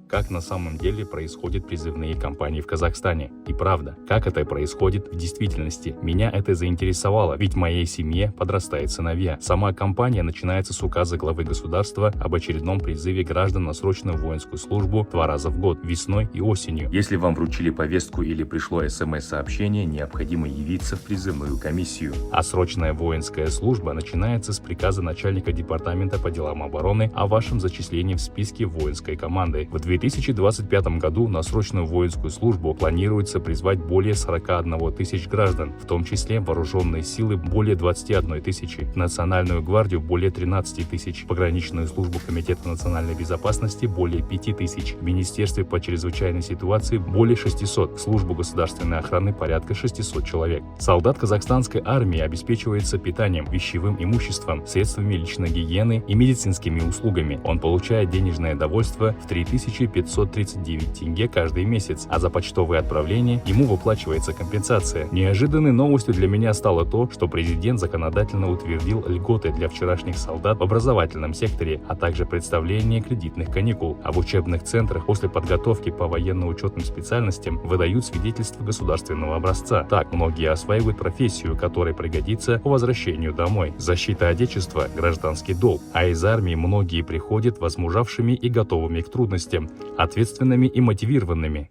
как на самом деле происходят призывные кампании в Казахстане. И правда, как это происходит в действительности. Меня это заинтересовало, ведь в моей семье подрастают сыновья. Сама кампания начинается с указа главы государства об очередном призыве граждан на срочную воинскую службу 2 раза в год, весной и осенью. Если вам вручили повестку или пришло СМС-сообщение, необходимо явиться в призывную комиссию. А срочная воинская служба начинается с приказа начальника департамента по делам обороны о вашем зачислении в списке воинской команды. В 2025 году на срочную воинскую службу планируется призвать более 41 тысяч граждан, в том числе вооруженные силы более 21 тысячи, Национальную гвардию более 13 тысяч, пограничную службу Комитета национальной безопасности более 5 тысяч, в Министерстве по чрезвычайной ситуации более 600, в службу государственной охраны порядка 600 человек. Солдат казахстанской армии обеспечивается питанием, вещевым имуществом, средствами личной гигиены и медицинскими услугами. Он получает денежное довольство в 3539 тенге каждый месяц, а за почтовые отправления ему выплачивается компенсация. Неожиданной новостью для меня стало то, что президент законодательно утвердил льготы для вчерашних солдат в образовательном секторе, а также представление кредитных каникул. А в учебных центрах после подготовки по военно-учетным специальностям выдают свидетельство государственного образца. Так многие осваивают профессию, которая пригодится по возвращению домой. Защита Отечества – гражданский долг, а из армии многие приходят возмужавшими и готовыми к трудностям, ответственными и мотивированными.